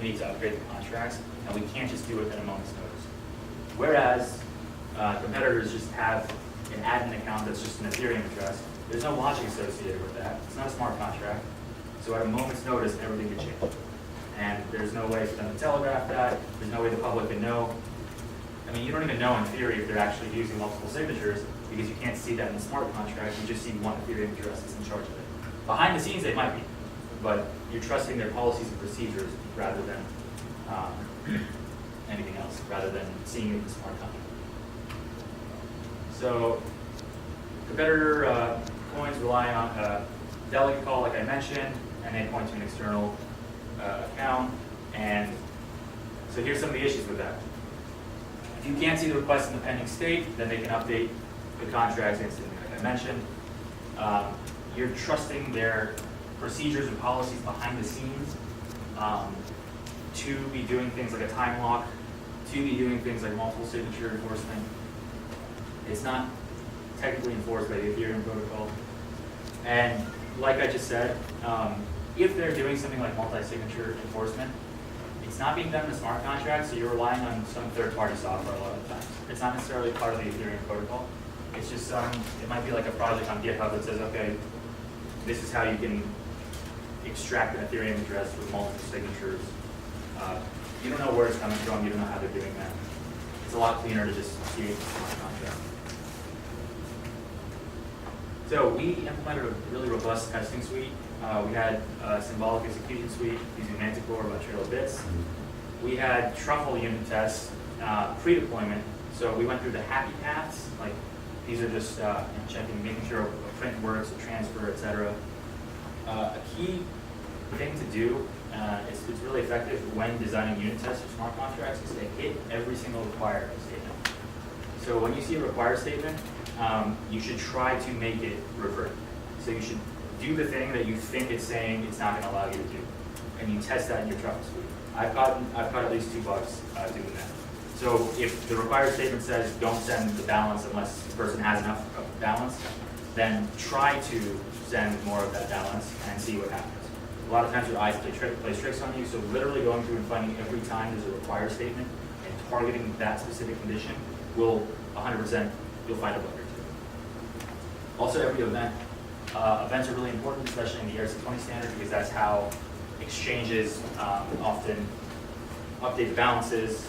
we need to upgrade the contracts, and we can't just do it at a moment's notice. Whereas competitors just have an admin account that's just an Ethereum address. There's no logic associated with that. It's not a smart contract. So at a moment's notice, everything could change. And there's no way for them to telegraph that. There's no way the public can know. I mean, you don't even know in theory if they're actually using multiple signatures because you can't see that in the smart contract. You just see one Ethereum address that's in charge of it. Behind the scenes, they might be, but you're trusting their policies and procedures rather than anything else, rather than seeing it in the smart contract. So competitor coins rely on a delegate call, like I mentioned, and they point to an external account. And so here's some of the issues with that. If you can't see the request in the pending state, then they can update the contracts instantly, like I mentioned. You're trusting their procedures and policies behind the scenes to be doing things like a time lock, to be doing things like multiple signature enforcement. It's not technically enforced by the Ethereum protocol. And like I just said, if they're doing something like multi-signature enforcement, it's not being done in a smart contract, so you're relying on some third-party software a lot of the times. It's not necessarily part of the Ethereum protocol. It's just it might be like a project on GitHub that says, okay, this is how you can extract an Ethereum address with multiple signatures. You don't know where it's coming from, you don't know how they're doing that. It's a lot cleaner to just see it in a smart contract. So we implemented a really robust testing suite. We had a symbolic execution suite using Manticore by TrailBits. We had truffle unit tests pre-deployment. So we went through the happy paths. Like these are just checking, making sure a print works, a transfer, etc. A key thing to do, it's really effective when designing unit tests for smart contracts, is to hit every single required statement. So when you see a required statement, you should try to make it revert. So you should do the thing that you think it's saying it's not going to allow you to do, and you test that in your truffle suite. I've caught at least 2 bugs doing that. So if the required statement says don't send the balance unless the person has enough of the balance, then try to send more of that balance and see what happens. A lot of times your eyes plays tricks on you, so literally going through and finding every time there's a required statement and targeting that specific condition will 100%, you'll find a bug or two. Also, every event. Events are really important, especially in the ERC-20 standard, because that's how exchanges often update the balances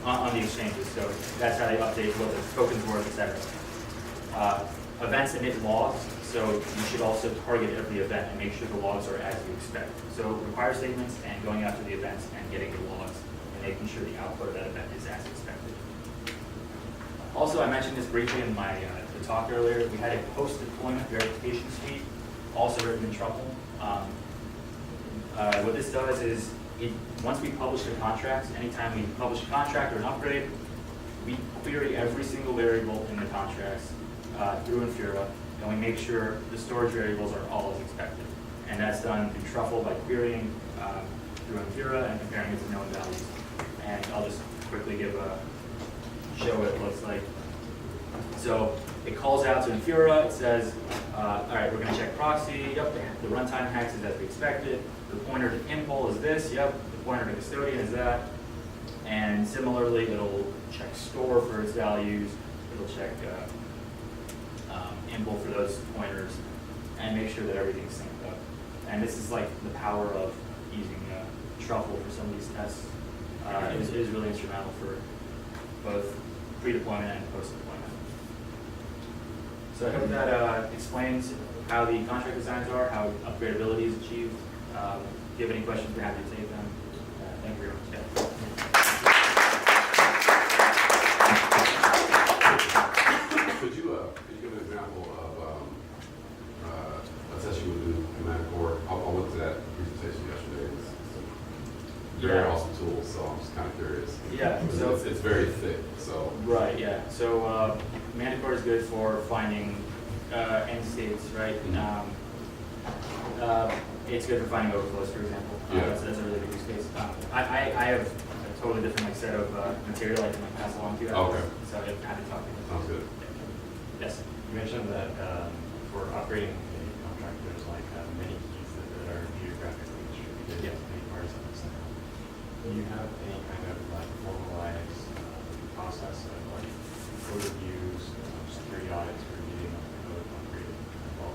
on the exchanges. So that's how they update what the tokens worth, etc. Events emit logs, so you should also target every event and make sure the logs are as you expect. So require statements and going after the events and getting the logs and making sure the output of that event is as expected. Also, I mentioned this briefly in my the talk earlier. We had a post-deployment verification suite, also written in Truffle. What this does is, once we publish the contracts, anytime we publish a contract or an upgrade, we query every single variable in the contracts through Infura, and we make sure the storage variables are all as expected. And that's done through Truffle by querying through Infura and comparing it to known values. And I'll just quickly show what it looks like. So it calls out to Infura, it says, all right, we're going to check proxy, yep, the runtime hex is as we expected, the pointer to impl is this, yep, the pointer to custodian is that, and similarly, it'll check store for its values, it'll check impl for those pointers, and make sure that everything's synced up. And this is like the power of using Truffle for some of these tests. It is really instrumental for both pre-deployment and post-deployment. So I hope that explains how the contract designs are, how upgradability is achieved. If you have any questions, we're happy to take them. Thank you very much. Could you give an example of a test you would do in Manticore? I went to that presentation yesterday. It's a very awesome tool, so I'm just kind of curious. Yeah. So it's very thick. So right. Yeah. So Manticore is good for finding end states, right? Mm-hmm. It's good for finding overflows, for example. That's a really good use case. I have a totally different set of material I can pass along to you. Okay. So I'm happy to talk to you. Sounds good. Yes. You mentioned that for upgrading a contract, there's like many keys that are geographically distributed. Yeah. you have any kind of like formalized process of like code reviews, security audits, reviewing of the code concrete? Well,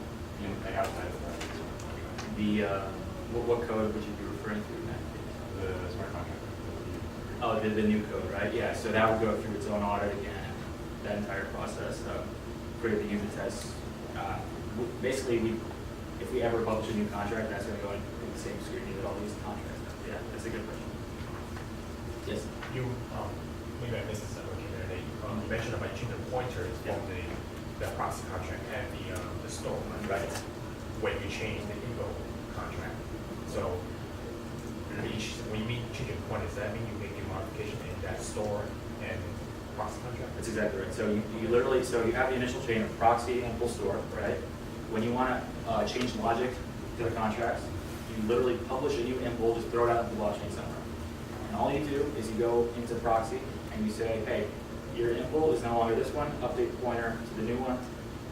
like outside of that contract. What code would you be referring to in that case? The smart contract. Oh, the new code, right? Yeah, so that would go through its own audit again, that entire process, create the unit tests. Basically, if we ever publish a new contract, that's going to go in the same scrutiny that all these contracts have. Yeah, that's a good question. Yes? You, maybe I missed this looking there, that you mentioned about changing the pointers from the proxy contract and the store one. Right. When you change the info contract. So, when you mean changing pointers, does that mean you make a modification in that store and proxy contract? That's exactly right. So you literally, so you have the initial chain of proxy and full store, right? When you want to change logic to the contracts, you literally publish a new impl, just throw it out into the blockchain somewhere. And all you do is you go into proxy and you say, hey, your impl is no longer this one, update the pointer to the new one.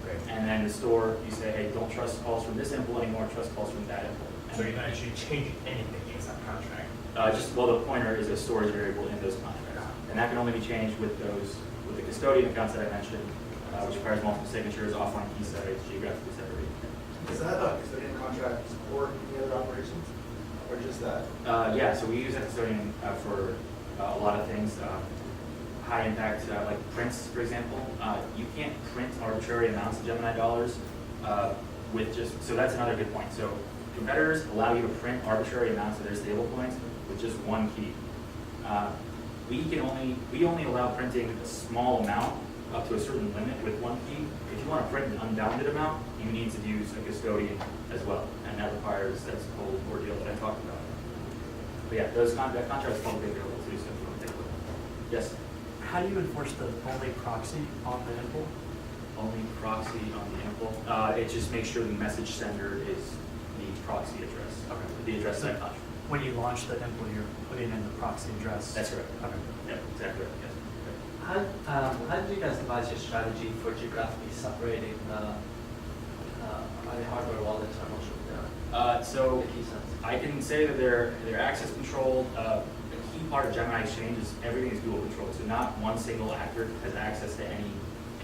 Okay. And then the store, you say, hey, don't trust calls from this impl anymore, trust calls from that impl. So you're not actually changing anything inside the contract? Well, the pointer is a storage variable in those contracts. And that can only be changed with the custodian accounts that I mentioned, which requires multiple signatures, offline key sites, geographically separated. Does that custodian contract support any other operations, or just that? Yeah, so we use that custodian for a lot of things. High impact, like prints, for example. You can't print arbitrary amounts of Gemini dollars with just, so that's another good point. So competitors allow you to print arbitrary amounts of their stable coins with just one key. We only allow printing a small amount up to a certain limit with one key. If you want to print an unbounded amount, you need to use a custodian as well, and that requires that's the whole ordeal that I talked about. But yeah, that contract is publicly available too, so if you want to take a look. Yes. How do you enforce the only proxy on the impl? Only proxy on the impl. It just makes sure the message sender is the proxy address. Okay. The address of that contract. When you launch the impl, you're putting in the proxy address. That's correct. Okay. Yeah, exactly right. Yes. How did you guys devise your strategy for geographically separating hardware wallets or not? So The key sets? I can say that they're access controlled. A key part of Gemini Exchange is everything is dual controlled. So not one single actor has access to any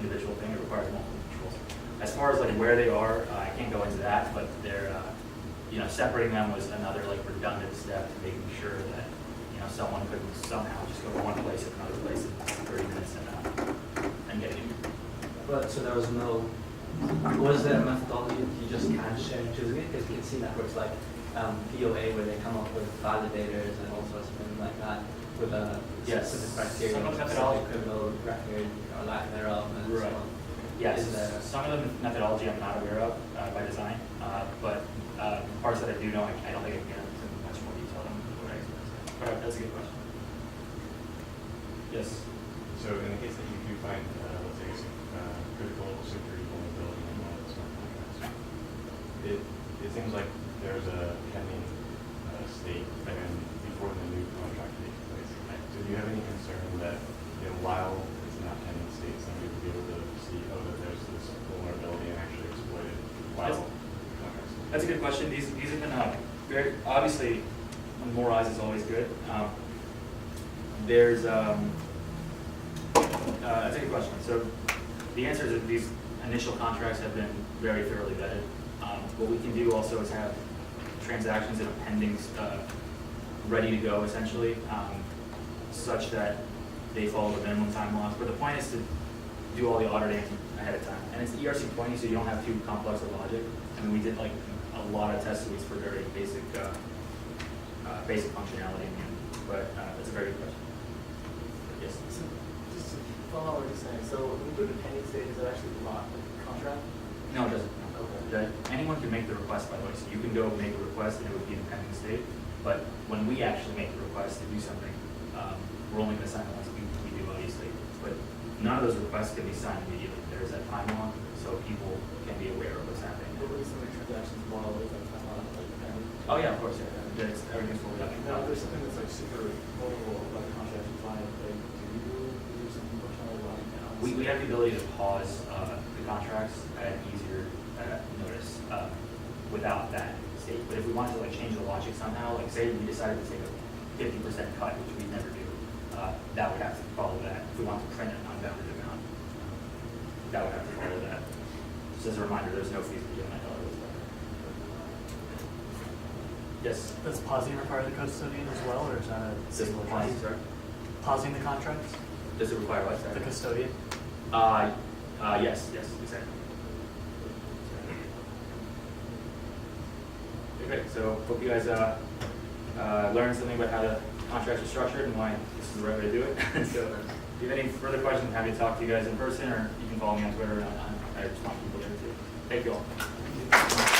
individual thing. It requires multiple controls. As far as like where they are, I can't go into that, but they're separating them was another like redundant step to making sure that someone couldn't somehow just go to one place and another place in 30 minutes and get it. But so there was no, was there a methodology you just can't share choosing it? Because you can see networks like POA where they come up with validators and all sorts of things like that with a specific criteria, some of the methodology, criminal record or lack thereof, and right. so on. Yes, Is there, some of the methodology I'm not aware of by design, but parts that I do know, I don't think I can get into much more detail than what I experienced. But that's a good question. Yes. So in the case that you do find, let's say, critical security vulnerability in one of the smart contracts, it seems like there's a pending state and before the new contract takes place. So do you have any concern that while it's not pending state, somebody would be able to see, oh, that there's this vulnerability and actually exploit it while contracts? That's a good question. These have been very obviously. More eyes is always good. That's a good question. So the answer is that these initial contracts have been very thoroughly vetted. What we can do also is have transactions that are pending, ready to go essentially, such that they follow the minimum time loss. But the point is to do all the auditing ahead of time. And it's ERC20, so you don't have too complex a logic. I mean, we did like a lot of test suites for very basic functionality, but that's a very good question. Yes. So just to follow what you're saying, so when you put a pending state, does that actually lock the contract? No, it doesn't. Okay. Anyone can make the request, by the way. So you can go make a request and it would be in pending state. But when we actually make the request to do something, we're only going to sign it once we do, obviously. But none of those requests can be signed immediately. There is that time lock, so people can be aware of what's happening. What were some of the transactions while there's that time on, like pending? Oh yeah, of course. Yeah. Everything's fully up. Now, there's something that's like super vulnerable about the contract you find, like, do something functionality like now? We have the ability to pause the contracts at easier notice without that state. But if we wanted to like change the logic somehow, like say we decided to take a 50% cut, which we never do, that would have to follow that. If we want to print an unbounded amount, that would have to follow that. Just as a reminder, there's no fees for doing that. Yes? Does pausing require the custodian as well, or is that a Does single pausing, account? sorry? Pausing the contracts, Does it require what, sorry? the custodian? Yes, exactly. Okay, great. So hope you guys learned something about how the contracts are structured and why this is the right way to do it. So if you have any further questions, I'm happy to talk to you guys in person, or you can follow me on Twitter. I just want people there too. Thank you all.